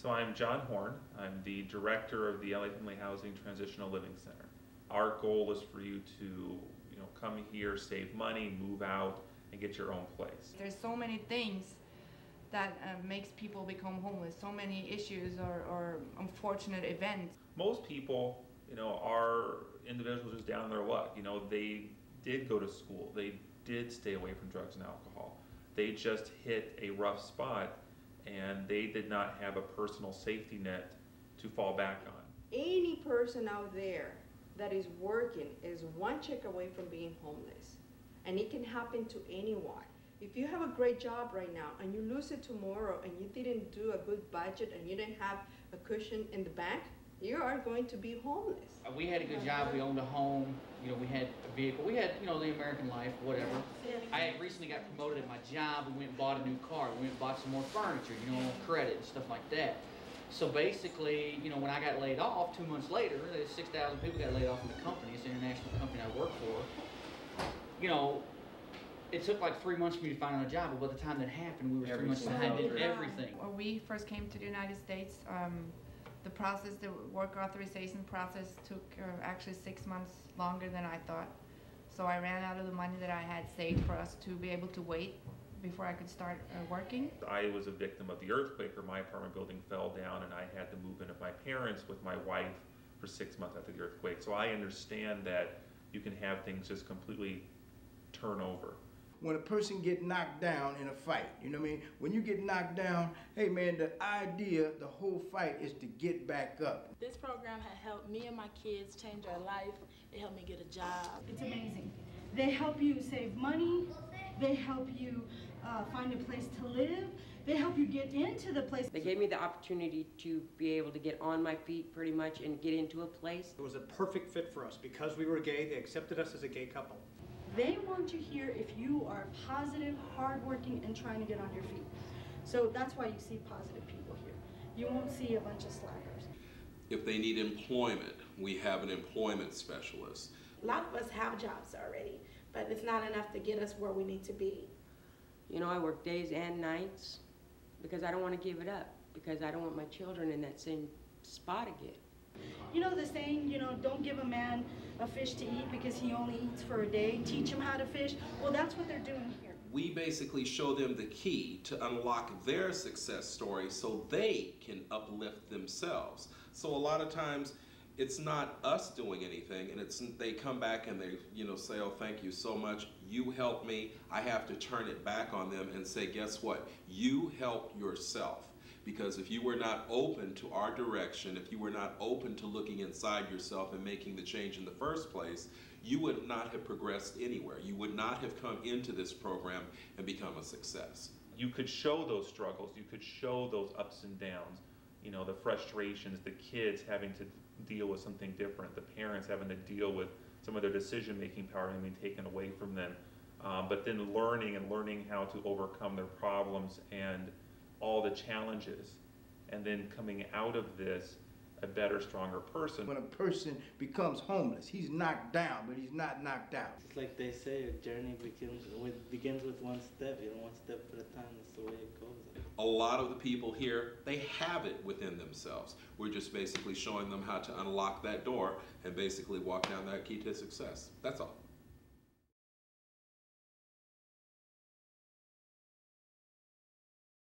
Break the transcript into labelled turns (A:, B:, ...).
A: So I'm John Horn. I'm the director of the LA Family Housing Transitional Living Center. Our goal is for you to, come here, save money, move out, and get your own place.
B: There's so many things that makes people become homeless, so many issues or unfortunate events.
A: Most people, are individuals just down on their luck. They did go to school, they did stay away from drugs and alcohol. They just hit a rough spot and they did not have a personal safety net to fall back on.
C: Any person out there that is working is one check away from being homeless, and it can happen to anyone. If you have a great job right now and you lose it tomorrow and you didn't do a good budget and you didn't have a cushion in the bank, you are going to be homeless.
D: We had a good job, we owned a home, we had a vehicle, we had, the American life, whatever. I had recently got promoted at my job, we went and bought a new car, we went and bought some more furniture, on credit and stuff like that. So basically, when I got laid off, 2 months later, there's 6,000 people got laid off from the company. It's an international company I work for. It took like 3 months for me to find another job, but by the time that happened, we were 3 months behind in everything.
B: When we first came to the United States, the work authorization process took actually 6 months longer than I thought. So I ran out of the money that I had saved for us to be able to wait before I could start working.
A: I was a victim of the earthquake where my apartment building fell down and I had to move in with my parents with my wife for 6 months after the earthquake. So I understand that you can have things just completely turn over.
E: When a person get knocked down in a fight, when you get knocked down, hey man, the idea, the whole fight is to get back up.
F: This program has helped me and my kids change their life. It helped me get a job.
G: It's amazing. They help you save money. They help you find a place to live. They help you get into the place.
H: They gave me the opportunity to be able to get on my feet pretty much and get into a place.
I: It was a perfect fit for us. Because we were gay, they accepted us as a gay couple.
G: They want you here if you are positive, hardworking, and trying to get on your feet. So that's why you see positive people here. You won't see a bunch of slackers.
J: If they need employment, we have an employment specialist.
F: A lot of us have jobs already, but it's not enough to get us where we need to be.
H: I work days and nights because I don't want to give it up, because I don't want my children in that same spot again.
G: The saying, don't give a man a fish to eat because he only eats for a day. Teach him how to fish. Well, that's what they're doing here.
J: We basically show them the key to unlock their success story so they can uplift themselves. So a lot of times it's not us doing anything, and they come back and they say, oh, thank you so much, you helped me. I have to turn it back on them and say, guess what? You help yourself. Because if you were not open to our direction, if you were not open to looking inside yourself and making the change in the first place, you would not have progressed anywhere. You would not have come into this program and become a success.
A: You could show those struggles, you could show those ups and downs, the frustrations, the kids having to deal with something different, the parents having to deal with some of their decision-making power being taken away from them, but then learning how to overcome their problems and all the challenges, and then coming out of this a better, stronger person.
E: When a person becomes homeless, he's knocked down, but he's not knocked out.
K: It's like they say, a journey begins with one step. One step at a time. That's the way it goes.
J: A lot of the people here, they have it within themselves. We're just basically showing them how to unlock that door and basically walk down that key to success. That's all.